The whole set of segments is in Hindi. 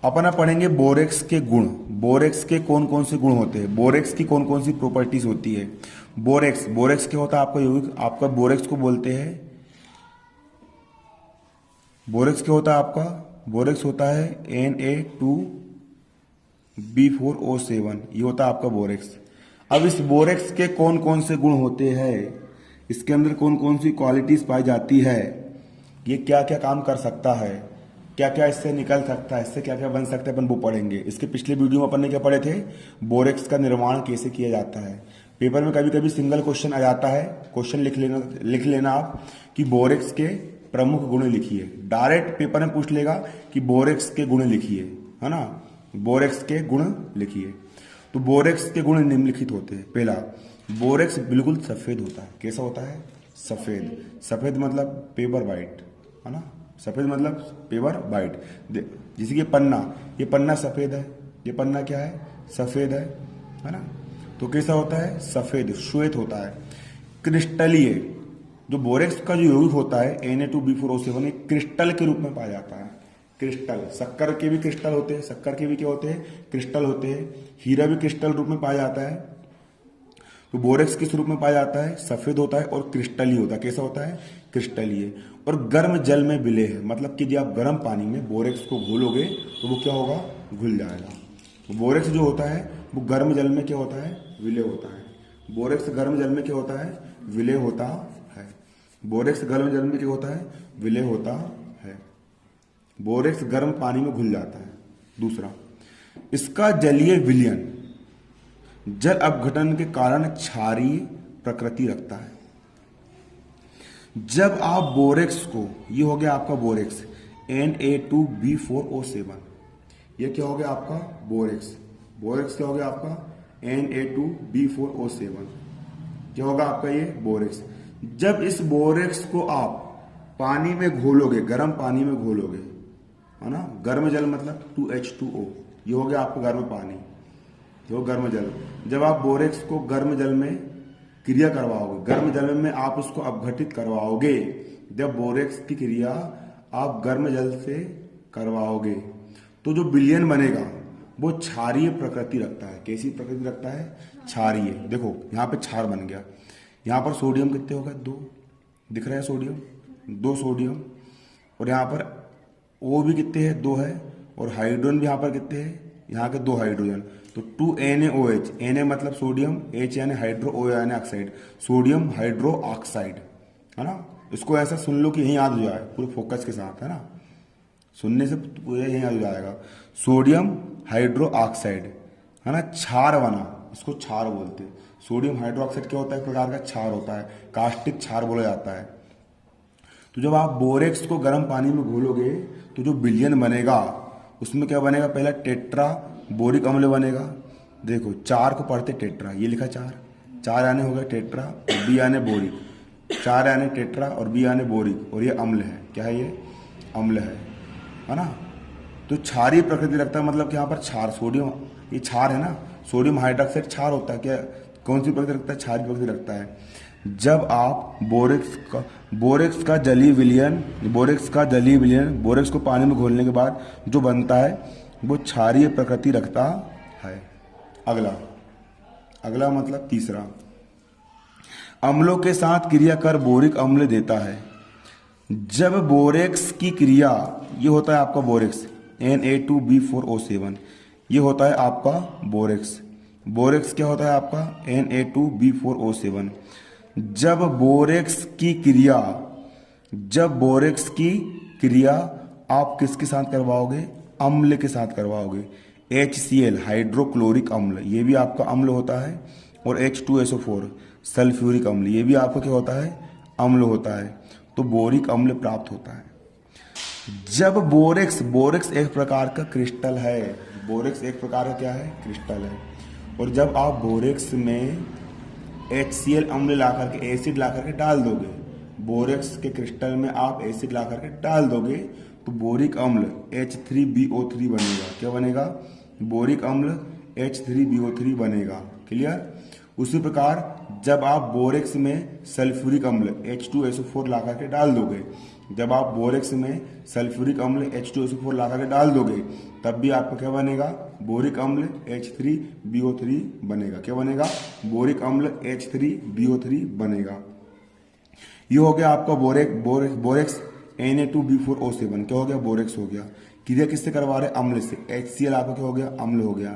अपन अब पढ़ेंगे बोरेक्स के गुण। बोरेक्स के कौन कौन से गुण होते हैं, बोरेक्स की कौन कौन सी प्रॉपर्टीज होती है। बोरेक्स बोरेक्स क्या होता है आपका यौगिक, आपका बोरेक्स को बोलते हैं, बोरेक्स क्या होता है आपका, बोरेक्स होता है Na2B4O7, ये होता है आपका बोरेक्स। अब इस बोरेक्स के कौन कौन से गुण होते हैं, इसके अंदर कौन कौन सी क्वालिटीज पाई जाती है, ये क्या क्या काम कर सकता है, क्या क्या इससे निकल सकता है, इससे क्या क्या बन सकता है, अपन वो पढ़ेंगे। इसके पिछले वीडियो में अपन ने क्या पढ़े थे, बोरेक्स का निर्माण कैसे किया जाता है। पेपर में कभी कभी सिंगल क्वेश्चन आ जाता है, क्वेश्चन लिख लेना आप कि बोरेक्स के प्रमुख गुण लिखिए। डायरेक्ट पेपर में पूछ लेगा कि बोरेक्स के गुण लिखिए, है ना, बोरेक्स के गुण लिखिए। तो बोरेक्स के गुण निम्नलिखित होते हैं। पहला, बोरेक्स बिल्कुल सफेद होता है। कैसा होता है, सफेद। सफेद मतलब पेपर वाइट, है ना, सफेद मतलब पेपर वाइट। जैसे कि पन्ना, ये पन्ना सफेद है, ये पन्ना क्या है, सफेद है ना। तो कैसा होता है, सफेद श्वेत होता है। क्रिस्टलीय, जो बोरेक्स का जो यौगिक होता है Na2B4O7, एक क्रिस्टल के रूप में पाया जाता है। क्रिस्टल, शक्कर के भी क्रिस्टल होते हैं, शक्कर के भी क्या होते हैं, क्रिस्टल होते हैं। हीरा भी क्रिस्टल रूप में पाया जाता है। तो बोरेक्स किस रूप में पाया जाता है, सफेद होता है और क्रिस्टलीय होता है। कैसा होता है, क्रिस्टलीय। और गर्म जल में विलय है, मतलब कि जब आप गर्म पानी में बोरेक्स को घोलोगे तो वो क्या होगा, घुल जाएगा। तो बोरेक्स जो होता है वो गर्म जल में क्या होता है, विलय होता है। बोरेक्स गर्म जल में क्या होता है, विलय होता है। बोरेक्स गर्म जल में क्या होता है, विलय होता है। बोरेक्स गर्म पानी में घुल जाता है। दूसरा, इसका जलीय विलयन जल अपघटन के कारण क्षारीय प्रकृति रखता है। जब आप बोरेक्स को, ये हो गया आपका बोरेक्स Na2B4O7, ये क्या हो गया आपका बोरेक्स, बोरेक्स क्या हो गया आपका Na2B4O7, क्या होगा आपका ये बोरेक्स। जब इस बोरेक्स को आप पानी में घोलोगे, गर्म पानी में घोलोगे, है ना, गर्म जल मतलब 2H2O, ये हो गया आपका गर्म पानी, जो गर्म जल। जब आप बोरेक्स को गर्म जल में क्रिया करवाओगे, गर्म जल में आप उसको अपघटित करवाओगे, जब बोरेक्स की क्रिया आप गर्म जल से करवाओगे तो जो विलयन बनेगा वो क्षारीय प्रकृति रखता है। कैसी प्रकृति रखता है, क्षारीय। देखो यहाँ पे क्षार बन गया, यहाँ पर सोडियम कितने हो गए, 2 दिख रहा है, सोडियम 2 सोडियम, और यहाँ पर O भी कितने हैं, 2 है, और हाइड्रोजन भी यहाँ पर कितने हैं, यहाँ के 2 हाइड्रोजन। तो 2NaOH, Na मतलब सोडियम, H यानी हाइड्रो, O यानी ऑक्साइड, सोडियम हाइड्रो ऑक्साइड, है ना। इसको ऐसा सुन लो कि यही याद हो जाए पूरे फोकस के साथ, है ना, सुनने से पूरा यही याद हो जाएगा। सोडियम हाइड्रो ऑक्साइड, है ना, क्षार बना, इसको क्षार बोलते हैं। सोडियम हाइड्रो ऑक्साइड क्या होता है, एक प्रकार का क्षार होता है, कास्टिक क्षार बोला जाता है। तो जब आप बोरेक्स को गर्म पानी में घोलोगे तो जो विलयन बनेगा उसमें क्या बनेगा, पहला टेट्रा बोरिक अम्ल बनेगा। देखो 4 को पढ़ते टेट्रा, ये लिखा 4 आने हो गए टेट्रा, और बी आने बोरिक, 4 आने टेट्रा और बी आने बोरिक, और ये अम्ल है, क्या है, ये अम्ल है ना। तो क्षारीय प्रकृति रखता है, मतलब कि यहाँ पर क्षार, सोडियम, ये क्षार है ना, सोडियम हाइड्रोक्साइड क्षार होता है। क्या, कौन सी प्रकृति रखता है, क्षारीय प्रकृति रखता है। जब आप बोरेक्स का जलीय विलयन, बोरेक्स को पानी में घोलने के बाद जो बनता है वो क्षारीय प्रकृति रखता है। अगला मतलब तीसरा, अम्लों के साथ क्रिया कर बोरिक अम्ल देता है। जब बोरेक्स की क्रिया, ये होता है आपका बोरेक्स Na2B4O7, ये होता है आपका बोरेक्स। बोरेक्स क्या होता है आपका Na2B4O7। जब बोरेक्स की क्रिया आप किसके साथ करवाओगे, अम्ल के साथ करवाओगे। HCl हाइड्रोक्लोरिक अम्ल, ये भी आपका अम्ल होता है, और H2SO4 सल्फ्यूरिक अम्ल, ये भी आपका क्या होता है, अम्ल होता है। तो बोरिक अम्ल प्राप्त होता है। जब बोरेक्स एक प्रकार का क्रिस्टल है, बोरेक्स एक प्रकार का क्या है, क्रिस्टल है। और जब आप बोरेक्स में HCl अम्ल ला करके, एसिड ला करके डाल दोगे, बोरेक्स के क्रिस्टल में आप एसिड ला करके डाल दोगे तो बोरिक अम्ल H3BO3 बनेगा। क्या बनेगा, बोरिक अम्ल H3BO3 बनेगा। क्लियर। उसी प्रकार जब आप बोरेक्स में सल्फ्यूरिक अम्ल H2SO4 ला करके डाल दोगे, जब आप बोरेक्स में सल्फ्यूरिक अम्ल H2SO4 ला करके डाल दोगे, तब भी आपका क्या बनेगा, बोरिक अम्ल H3BO3 बनेगा। क्या बनेगा, बोरिक अम्ल H3BO3 बनेगा। ये हो गया आपका बोरेक्स Na2B4O7। क्या हो गया, बोरेक्स हो गया। क्रिया किससे करवा रहे, अम्ल से। HCl आपका क्या हो गया, अम्ल हो गया,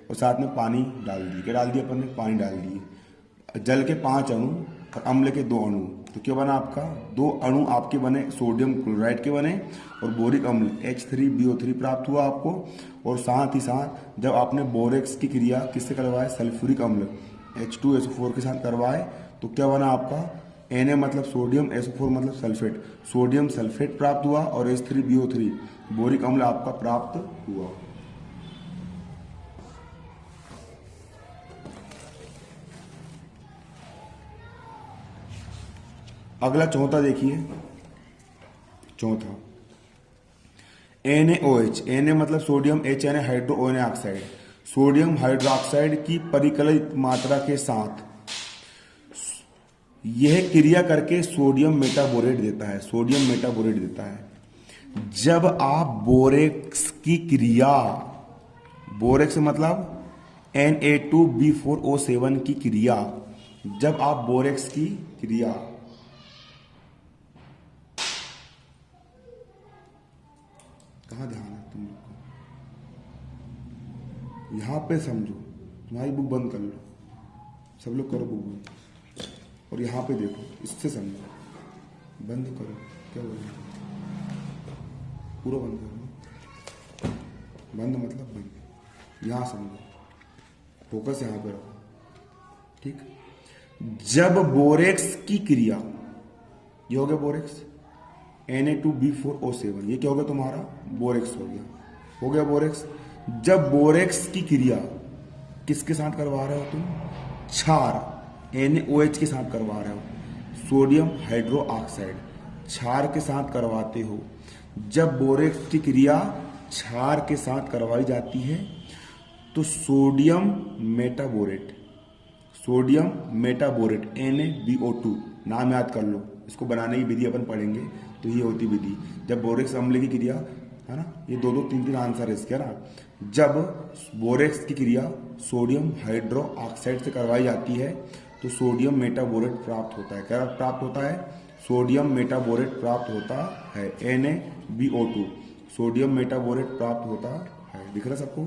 और साथ में पानी डाल दिए। क्या डाल दिया अपन ने, पानी डाल दिए। जल के 5 अणु और अम्ल के 2 अणु, तो क्या बना आपका, 2 अणु आपके बने सोडियम क्लोराइड के बने, और बोरिक अम्ल H3BO3 प्राप्त हुआ आपको। और साथ ही साथ जब आपने बोरेक्स की क्रिया किससे करवाए, सल्फ्यूरिक अम्ल H2SO4 के साथ करवाए, तो क्या बना आपका, Na मतलब सोडियम, SO4 मतलब सल्फेट, सोडियम सल्फेट प्राप्त हुआ, और H3BO3 बोरिक अम्ल आपका प्राप्त हुआ। अगला चौथा देखिए, चौथा NaOH। Na मतलब sodium, HNA hydro ONA oxide. Sodium hydroxide की परिकलित मात्रा के साथ यह क्रिया करके सोडियम मेटाबोरेट देता है, सोडियम मेटाबोरेट देता है। जब आप बोरेक्स की क्रिया, बोरेक्स मतलब Na2B4O7 की क्रिया, जब आप बोरेक्स की क्रिया कहाँ ध्यान है तुम लोग को, यहां पे समझो, तुम्हारी बुक बंद कर लो, सब लोग करो बुक बंद, और यहां पे देखो, इससे समझो, बंद करो। क्या बोल रहे, पूरा बंद करो, बंद मतलब बंद, यहां समझो, फोकस यहां पे रखो, ठीक। जब बोरेक्स की क्रिया, ये हो गया बोरेक्स Na2B4O7, ये क्या हो गया तुम्हारा, बोरेक्स हो गया बोरेक्स। जब बोरेक्स की क्रिया किसके साथ करवा रहे हो तुम, क्षार NaOH के साथ करवा रहे हो, सोडियम हाइड्रो ऑक्साइड, क्षार के साथ करवाते हो। जब बोरेक्स की क्रिया क्षार के साथ करवाई जाती है, तो sodium metaborate, sodium metaborate NaBO2, नाम याद कर लो, इसको बनाने की विधि अपन पढ़ेंगे, तो ये होती विधि। जब बोरेक्स अम्ल की क्रिया, है ना, ये 2 2 3 3 आंसर है इसके, है ना। जब बोरेक्स की क्रिया सोडियम हाइड्रो ऑक्साइड से करवाई जाती है, तो सोडियम मेटाबोरेट प्राप्त होता है। क्या प्राप्त होता है, सोडियम मेटाबोरेट प्राप्त होता है, NaBO2, सोडियम मेटाबोरेट प्राप्त होता है। दिख रहा है सबको,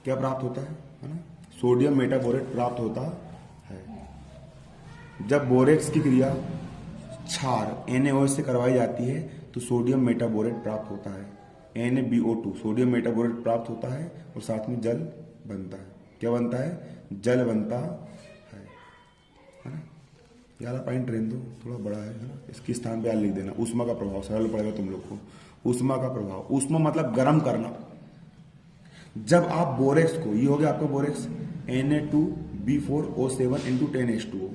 क्या प्राप्त होता है ना, सोडियम मेटाबोरेट प्राप्त होता है। जब बोरेक्स की क्रिया क्षार NaOH से करवाई जाती है, तो सोडियम मेटाबोरेट प्राप्त होता है, NaBO2, सोडियम मेटाबोरेट प्राप्त होता है, और साथ में जल बनता है। क्या बनता है, जल बनता है ना। यार पॉइंट रहने दो, थोड़ा बड़ा है ना, इसके स्थान पे यार लिख देना, ऊष्मा का प्रभाव, सरल पड़ेगा तुम लोग को। ऊष्मा का प्रभाव, ऊष्मा मतलब गर्म करना। जब आप बोरेक्स को, ये हो गया आपका बोरेक्स Na2B4O7 इंटू 10H2O,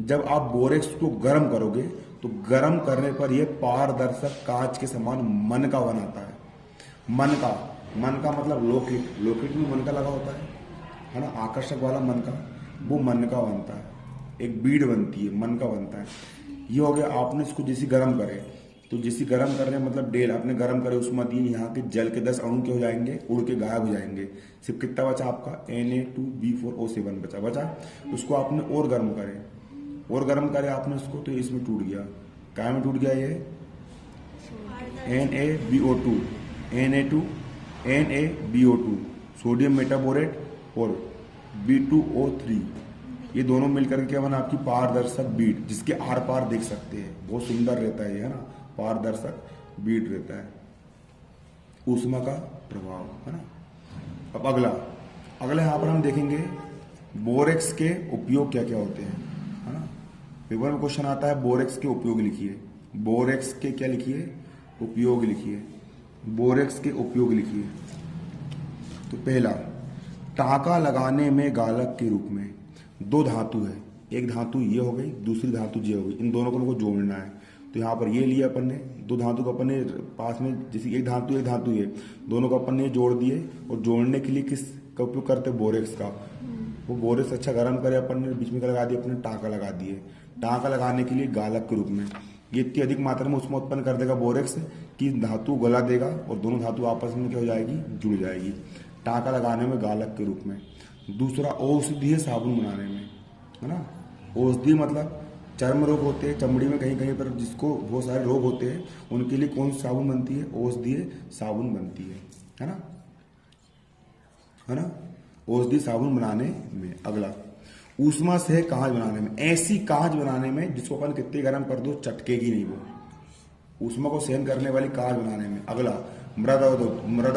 जब आप बोरेक्स को गर्म करोगे, तो गर्म करने पर यह पारदर्शक कांच के समान मन का बनाता है। मन का मतलब लोकेट, लोकेट में मन का लगा होता है ना, आकर्षक वाला मन का, वो मन का बनता है, एक बीड बनती है, मन का बनता है। ये हो गया, आपने इसको जैसे गर्म करे, तो जैसे गर्म कर रहे हैं मतलब डेल आपने गर्म करे, उसमें दिए यहाँ के जल के 10 अणु के हो जाएंगे, उड़ के गायब हो जाएंगे। सिर्फ कितना बचा आपका, Na2B4O7 बचा। उसको आपने और गर्म करे आपने उसको, तो इसमें टूट गया। क्या में टूट गया, ये NaBO2 सोडियम मेटाबोरेट और B2O3, ये दोनों मिलकर के क्या बना, आपकी पारदर्शक बीड, जिसके आर पार देख सकते हैं। बहुत सुंदर रहता है ये, है ना, पारदर्शक बीड रहता है। ऊष्मा का प्रभाव, है ना। अब अगला यहाँ पर हम देखेंगे बोरेक्स के उपयोग क्या क्या होते हैं, है ना। पेपर में क्वेश्चन आता है बोरेक्स के उपयोग लिखिए, बोरेक्स के क्या लिखिए, उपयोग लिखिए, बोरेक्स के उपयोग लिखिए। तो पहला, टाँका लगाने में गालक के रूप में। 2 धातु है, एक धातु ये हो गई, दूसरी धातु ये हो गई, इन दोनों को हमको जोड़ना है। तो यहाँ पर ये लिया अपन ने, 2 धातु को अपन ने पास में, जैसे एक धातु ये, दोनों को अपन ने जोड़ दिए। और जोड़ने के लिए किस का उपयोग करते हैं, बोरेक्स का। वो बोरेक्स अच्छा गर्म करे, अपन ने बीच में लगा दिए, अपने टाँका लगा दिए। टाँका लगाने के लिए गालक के रूप में ये इतनी अधिक मात्रा में उसमें उत्पन्न कर देगा बोरेक्स कि धातु गला देगा और दोनों धातु आपस में क्या हो जाएगी, जुड़ जाएगी। टाँका लगाने में गालक के रूप में। दूसरा औषधि है साबुन बनाने में, है ना। औषधि मतलब चर्म रोग होते हैं, चमड़ी में कहीं कहीं पर जिसको बहुत सारे रोग होते हैं, उनके लिए कौन सी साबुन बनती है, औषधीय साबुन बनती है ना, है ना। औषधि साबुन बनाने में। अगला ऊष्मा से कांच बनाने में, ऐसी कांच बनाने में जिसको अपन कितने गर्म कर दो चटकेगी नहीं, वो ऊष्मा को सहन करने वाली कांच बनाने में। अगला मृदा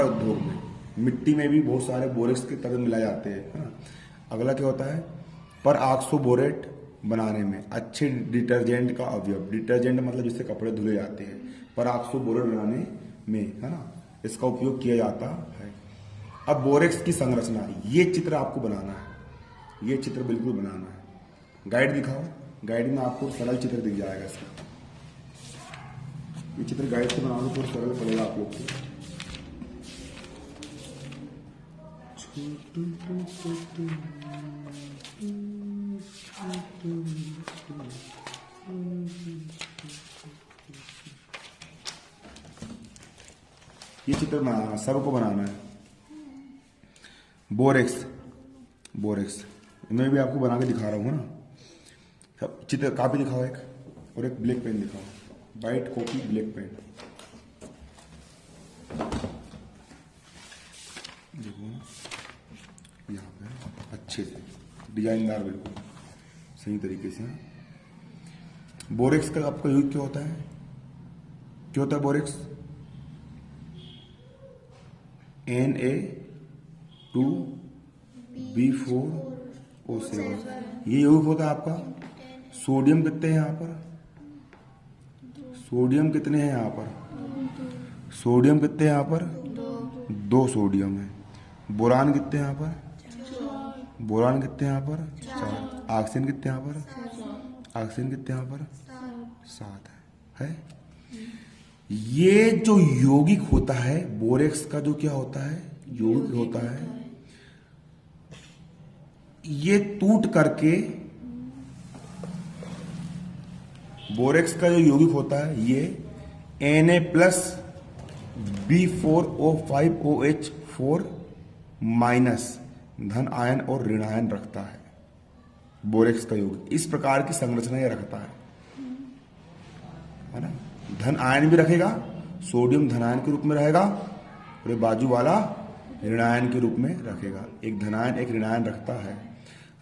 उद्योग में, मिट्टी में भी बहुत सारे बोरेक्स के तत्व मिलाए जाते हैं, है ना। अगला क्या होता है, पर ऑक्सो बोरेट बनाने में, अच्छे डिटर्जेंट का अवयव, डिटर्जेंट मतलब जिससे कपड़े धुले जाते हैं, पर ऑक्सो बोरेट बनाने में, है ना, इसका उपयोग किया जाता है। अब बोरेक्स की संरचना, ये चित्र आपको बनाना है, ये चित्र बिल्कुल बनाना है। गाइड दिखाओ, गाइड में आपको सरल चित्र दिख जाएगा इसका। ये चित्र गाइड से बनाओगे तो सरल पड़ेगा आप लोग को। ये चित्र बनाना, सबको बनाना है। बोरेक्स, बोरेक्स मैं भी आपको बना के दिखा रहा हूँ ना। सब चित्र, कापी दिखाओ एक, और एक ब्लैक पेन दिखाओ, वाइट कॉपी ब्लैक पेन। देखो ना यहाँ पे अच्छे से डिजाइनदार, बिल्कुल सही तरीके से। बोरेक्स का आपका यूज क्या होता है, क्या होता है बोरेक्स, Na2B4O7, ये यूज होता है आपका। सोडियम कितने हैं यहाँ पर, सोडियम कितने हैं यहाँ पर, सोडियम कितने हैं यहाँ पर, 2 सोडियम है। बोरान कितने हैं यहाँ पर, बोरान कितने हैं यहाँ पर, 4। ऑक्सीजन कितने यहाँ पर, ऑक्सीजन कितने यहाँ पर, 7 है। ये जो यौगिक होता है बोरेक्स का, जो क्या होता है, यौगिक होता है, ये टूट करके, बोरेक्स का जो यौगिक होता है ये Na+B4O5OH4- धन आयन और ऋण आयन रखता है। बोरेक्स का यौगिक इस प्रकार की संरचना ये रखता है ना। धन आयन भी रखेगा, सोडियम धन आयन के रूप में रहेगा, और बाजू वाला ऋणायन के रूप में रखेगा। एक धनायन एक ऋणायन रखता है।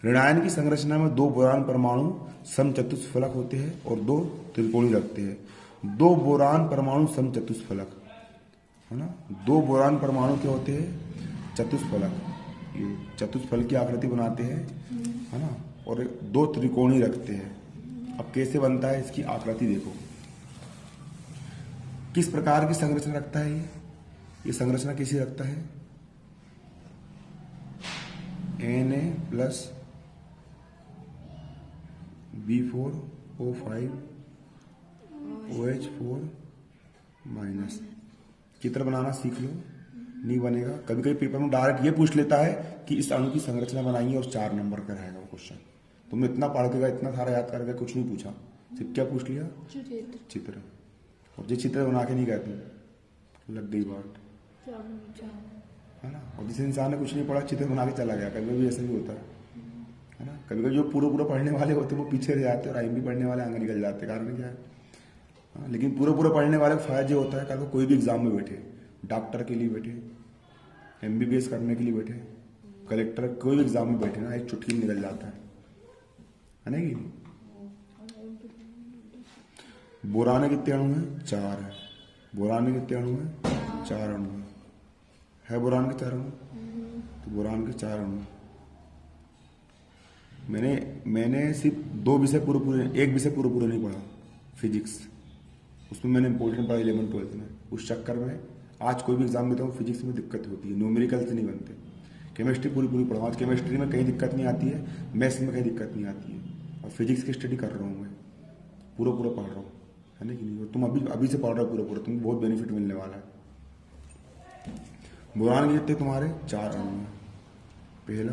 ऋणायन की संरचना में 2 बोरान परमाणु समचतुष्फलक होते हैं और 2 त्रिकोणी रखते हैं। 2 बोरान परमाणु समचतुष्फलक, है ना। 2 बोरान परमाणु क्या होते हैं, चतुष्फलक, ये चतुष्फल की आकृति बनाते हैं, है ना, और 2 त्रिकोणी रखते हैं। अब कैसे बनता है, इसकी आकृति देखो, किस प्रकार की संरचना रखता है ये संरचना कैसी रखता है, Na+B4O5OH4- चित्र बनाना सीख लो, नहीं बनेगा। कभी कभी पेपर में डायरेक्ट ये पूछ लेता है कि इस अणु की संरचना बनाइए, और 4 नंबर का रहेगा वो क्वेश्चन। तुमने इतना पढ़ के गए, इतना सारा याद करके कुछ नहीं पूछा, सिर्फ क्या पूछ लिया, चित्र। और जो चित्र बना के नहीं गए तुम, लग गई बात, है ना। और जिस इंसान ने कुछ नहीं पढ़ा, चित्र बना के चला गया, कभी कभी ऐसा भी होता है ना। कभी कभी जो पूरा पढ़ने वाले होते हैं वो पीछे रह जाते हैं, और IMP पढ़ने वाले आगे निकल जाते हैं। कारण क्या है, हाँ, लेकिन पूरा पढ़ने वाले का फायदा ये होता है, कल को कोई भी एग्जाम में बैठे, डॉक्टर के लिए बैठे, MBBS करने के लिए बैठे, कलेक्टर, कोई भी एग्जाम में बैठे ना, एक चुटकी में निकल जाता है ना कि। बोरान के कितने अणु हैं, 4 है। बोरान के कितने अणु हैं, 4 अणु है बोरान के 4 अणु, तो बोरान के 4 अणु। मैंने सिर्फ 2 विषय पूरे, एक विषय पूरे नहीं पढ़ा, फिजिक्स, उसमें मैंने इंपॉर्टेंट पढ़ा 11th-12th में। उस चक्कर में आज कोई भी एग्जाम देता हूँ, फिजिक्स में दिक्कत होती है, न्यूमेरिकल से नहीं बनते। केमिस्ट्री पूरी पढ़ा, आज केमिस्ट्री में कहीं दिक्कत नहीं आती है, मैथ्स में कहीं दिक्कत नहीं आती है, और फिजिक्स की स्टडी कर रहा हूँ मैं, पूरा पढ़ रहा हूँ, है ना कि नहीं। और तुम अभी से पढ़ रहे हो पूरा, तुमको बहुत बेनिफिट मिलने वाला है। बोरान के कितने तुम्हारे, 4 अणु हैं। पहला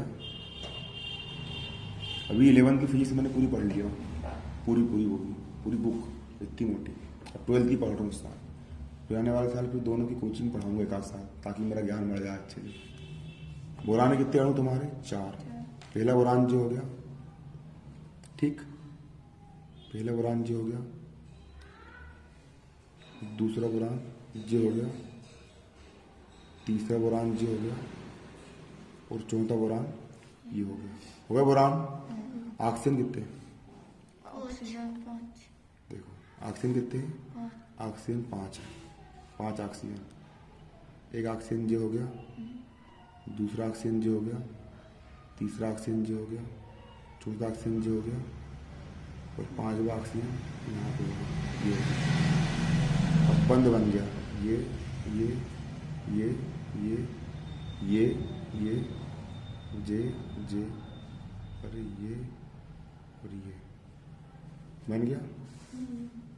अभी 11 की फिजिक्स मैंने पूरी पढ़ ली है, पूरी पूरी वो भी, पूरी बुक इतनी मोटी। अब 12th की पढ़ रहा हूँ इस साल, फिर आने वाले साल फिर दोनों की कोचिंग पढ़ाऊंगा एक आध साल, ताकि मेरा ज्ञान बढ़ जाए अच्छे से। बोरान कितने अणु तुम्हारे? 4। पहला बोरान जो हो गया, ठीक, पहला बोरान जो हो गया, दूसरा बोरान जो हो गया, तीसरा बोरान जो हो गया, और चौथा बोरान ये हो गया बोरान। ऑक्सीजन कितने? ऑक्सीजन 5। देखो ऑक्सीजन कितने हैं? ऑक्सीजन 5 है, 5 ऑक्सीजन। एक ऑक्सीजन जो हो गया, दूसरा ऑक्सीजन जो हो गया, तीसरा ऑक्सीजन जो हो गया, चौथा ऑक्सीजन जो हो गया, और 5वां ऑक्सीजन यहाँ पे हो गया, ये हो गया। अब बंद बन गया ये ये ये ये ये ये जे जे, अरे ये और ये बन गया।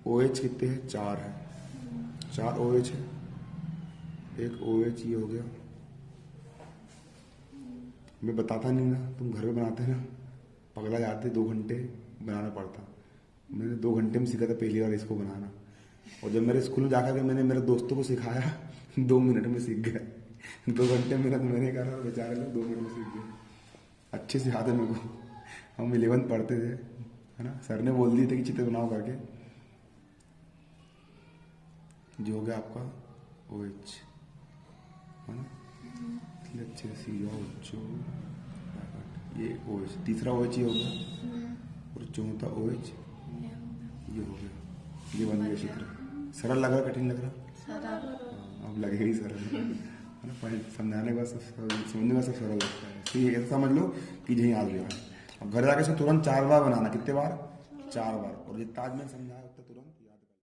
OH कितने हैं? 4 है, 4 OH है। एक OH ये हो गया। मैं बताता नहीं ना, तुम घर में बनाते ना, पगला जाते, 2 घंटे बनाना पड़ता। मैंने 2 घंटे में सीखा था पहली बार इसको बनाना, और जब मेरे स्कूल में जाकर के मैंने मेरे दोस्तों को सिखाया 2 मिनट में सीख गए। 2 घंटे मेहनत मैंने करा, बेचारे लोग 2 मिनट में सीख गए। अच्छे से याद है मेरे को, हम 11th पढ़ते थे, है ना, सर ने बोल दिए थे कि चित्र बनाओ करके। जो हो गया आपका OH, है ना, इसलिए अच्छे से सीख जाओ बच्चों। ये OH, तीसरा OH ये हो गया, और चौथा OH ये हो गया। ये बन गया चित्र। सरल लग रहा, कठिन लग रहा? अब लगेगा ही सरल, है ना, समझाने का सब, समझने का सब सरल लगता है। तो ये ऐसा समझ लो कि यही आ गया है। अब घर जाके से तुरंत 4 बार बनाना। कितने बार? 4 बार। और जितना आज मैंने समझाया उतना तुरंत